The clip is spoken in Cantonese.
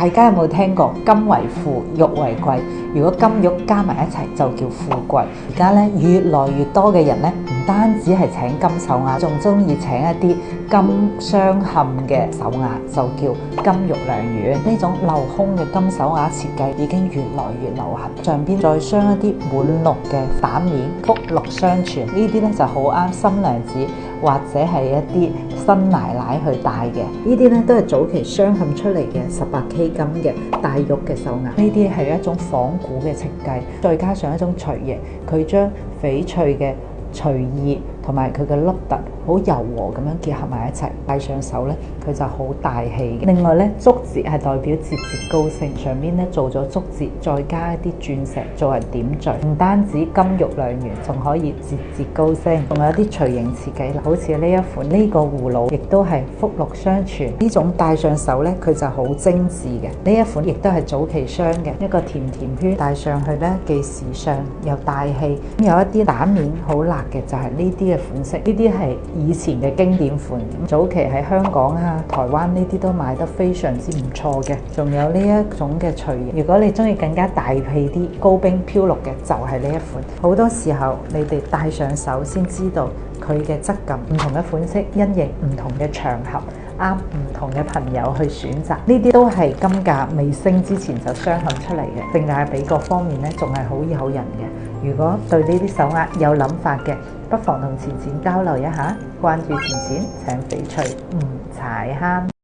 大家有冇聽過金為富，玉為貴？如果金玉加埋一齊就叫富貴。而家咧越來越多嘅人咧，唔單止係請金手鐲，仲中意請一啲金鑲嵌嘅手鐲，就叫金玉良緣。呢種鏤空嘅金手鐲設計已經越來越流行，上邊再鑲一啲滿綠嘅蛋面，福祿相傳。呢啲咧就好啱新娘子或者係一啲新奶奶去戴嘅。呢啲咧都係早期鑲嵌出嚟嘅18K金嘅大玉嘅手鐲。呢啲係一種仿古嘅設計，再加上一種隨形，佢將翡翠嘅隨意同埋佢嘅凹凸好柔和咁樣結合埋一齊，戴上手咧佢就好大氣。另外咧，竹節係代表節節高升，上面咧做咗竹節，再加一啲鑽石作為點綴，唔單止金玉良緣，仲可以節節高升。仲有啲隨形設計，好似呢一款呢個葫蘆，亦都係福祿相傳。呢種戴上手咧，佢就好精緻嘅。呢一款亦都係早期鑲嘅一個甜甜圈，戴上去咧既時尚又大氣。有一啲蛋面好辣嘅，就係呢啲嘅款式，呢啲係以前嘅經典款，早期喺香港啊、台灣呢啲都賣得非常之唔錯嘅。仲有呢一種嘅隨形，如果你中意更加大氣啲、高冰飄綠嘅，就係呢一款。好多時候你哋戴上手先知道佢嘅質感，唔同嘅款式因應唔同嘅場合，啱唔同嘅朋友去選擇。呢啲都係金價未升之前就鑲嵌出嚟嘅，性價比各方面咧仲係好誘人嘅。如果對呢啲手鐲有諗法嘅，不妨同錢錢交流一下，關注錢錢請翡翠唔踩坑。